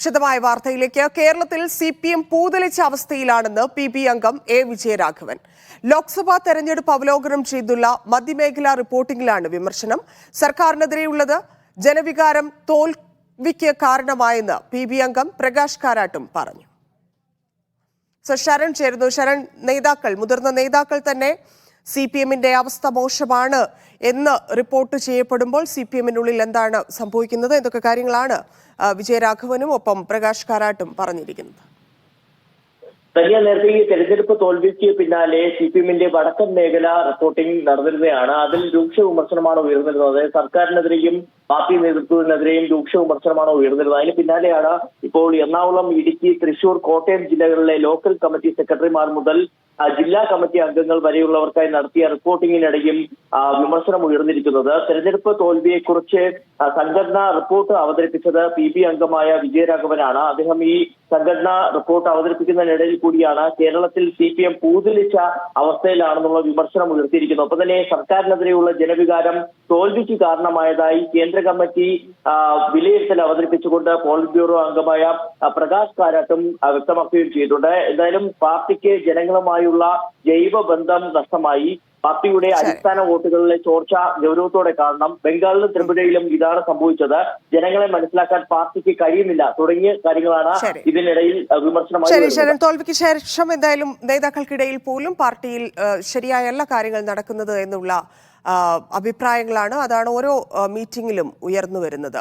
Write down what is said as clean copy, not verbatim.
വിശദമായ വാർത്തയിലേക്ക്. കേരളത്തിൽ CPM പൂതലിച്ച അവസ്ഥയിലാണെന്ന് PB അംഗം A. വിജയരാഘവൻ. ലോക്സഭാ തെരഞ്ഞെടുപ്പ് അവലോകനം ചെയ്തുള്ള മധ്യമേഖലാ റിപ്പോർട്ടിംഗിലാണ് വിമർശനം. സർക്കാരിനെതിരെയുള്ളത് ജനവികാരം തോൽവിക്ക് കാരണമായെന്ന് PB അംഗം പ്രകാശ് കാരാട്ടും പറഞ്ഞു. ശരൺ ചേരുന്നു. ശരൺ, മുതിർന്ന നേതാക്കൾ തന്നെ CPMന്റെ അവസ്ഥ മോശമാണ് എന്ന് റിപ്പോർട്ട് ചെയ്യപ്പെടുമ്പോൾ CPMനുള്ളിൽ എന്താണ് സംഭവിക്കുന്നത്? എന്തൊക്കെ കാര്യങ്ങളാണ് വിജയരാഘവനും ഒപ്പം പ്രകാശ് കാരാട്ടും പറഞ്ഞിരിക്കുന്നത്? നേരത്തെ ഈ തെരഞ്ഞെടുപ്പ് തോൽവിക്ക് പിന്നാലെ CPMന്റെ വടക്കൻ മേഖല റിപ്പോർട്ടിംഗ് നടന്നിരുന്നതാണ്. അതിൽ രൂക്ഷ വിമർശനമാണ് ഉയർന്നിരുന്നത്. സർക്കാരിനെതിരെയും പാർട്ടി നേതൃത്വത്തിനെതിരെയും രൂക്ഷ വിമർശനമാണ് ഉയർന്നിരുന്നത്. അതിന് പിന്നാലെയാണ് ഇപ്പോൾ എറണാകുളം, ഇടുക്കി, തൃശൂർ, കോട്ടയം ജില്ലകളിലെ ലോക്കൽ കമ്മിറ്റി സെക്രട്ടറിമാർ മുതൽ ജില്ലാ കമ്മിറ്റി അംഗങ്ങൾ വരെയുള്ളവർക്കായി നടത്തിയ റിപ്പോർട്ടിങ്ങിനിടയിൽ വിമർശനം ഉയർന്നിരിക്കുന്നത്. തെരഞ്ഞെടുപ്പ് തോൽവിയെക്കുറിച്ച് സംഘടനാ റിപ്പോർട്ട് അവതരിപ്പിച്ചത് PB അംഗമായ വിജയരാഘവനാണ്. അദ്ദേഹം ഈ സംഘടനാ റിപ്പോർട്ട് അവതരിപ്പിക്കുന്നതിനിടയിൽ കൂടിയാണ് കേരളത്തിൽ CPM പൂതലിച്ച അവസ്ഥയിലാണെന്നുള്ള വിമർശനം ഉയർത്തിയിരിക്കുന്നത്. ഒപ്പം തന്നെ സർക്കാരിനെതിരെയുള്ള ജനവികാരം തോൽവിക്ക് കാരണമായതായി കേന്ദ്ര കമ്മിറ്റി വിലയിരുത്തൽ അവതരിപ്പിച്ചുകൊണ്ട് പോളിറ്റ് ബ്യൂറോ അംഗമായ പ്രകാശ് കാരാട്ടും വ്യക്തമാക്കുകയും ചെയ്തിട്ടുണ്ട്. എന്തായാലും പാർട്ടിക്ക് ജനങ്ങളുമായുള്ള ജൈവ ബന്ധം നഷ്ടമായി. പാർട്ടിയുടെ അടിസ്ഥാന വോട്ടുകളിലെ ചോർച്ച ഗൗരവത്തോടെ കാണണം. ബംഗാളിലും ത്രിപുരയിലും ഇതാണ് സംഭവിച്ചത്. ജനങ്ങളെ മനസ്സിലാക്കാൻ പാർട്ടിക്ക് കഴിയുന്നില്ല തുടങ്ങിയ കാര്യങ്ങളാണ് ഇതിനിടയിൽ വിമർശനമായി. തോൽവിക്ക് ശേഷം എന്തായാലും നേതാക്കൾക്കിടയിൽ പോലും പാർട്ടിയിൽ ശരിയായല്ല കാര്യങ്ങൾ നടക്കുന്നത് എന്നുള്ള അഭിപ്രായങ്ങളാണ്. അതാണ് ഓരോ മീറ്റിംഗിലും ഉയർന്നു വരുന്നത്.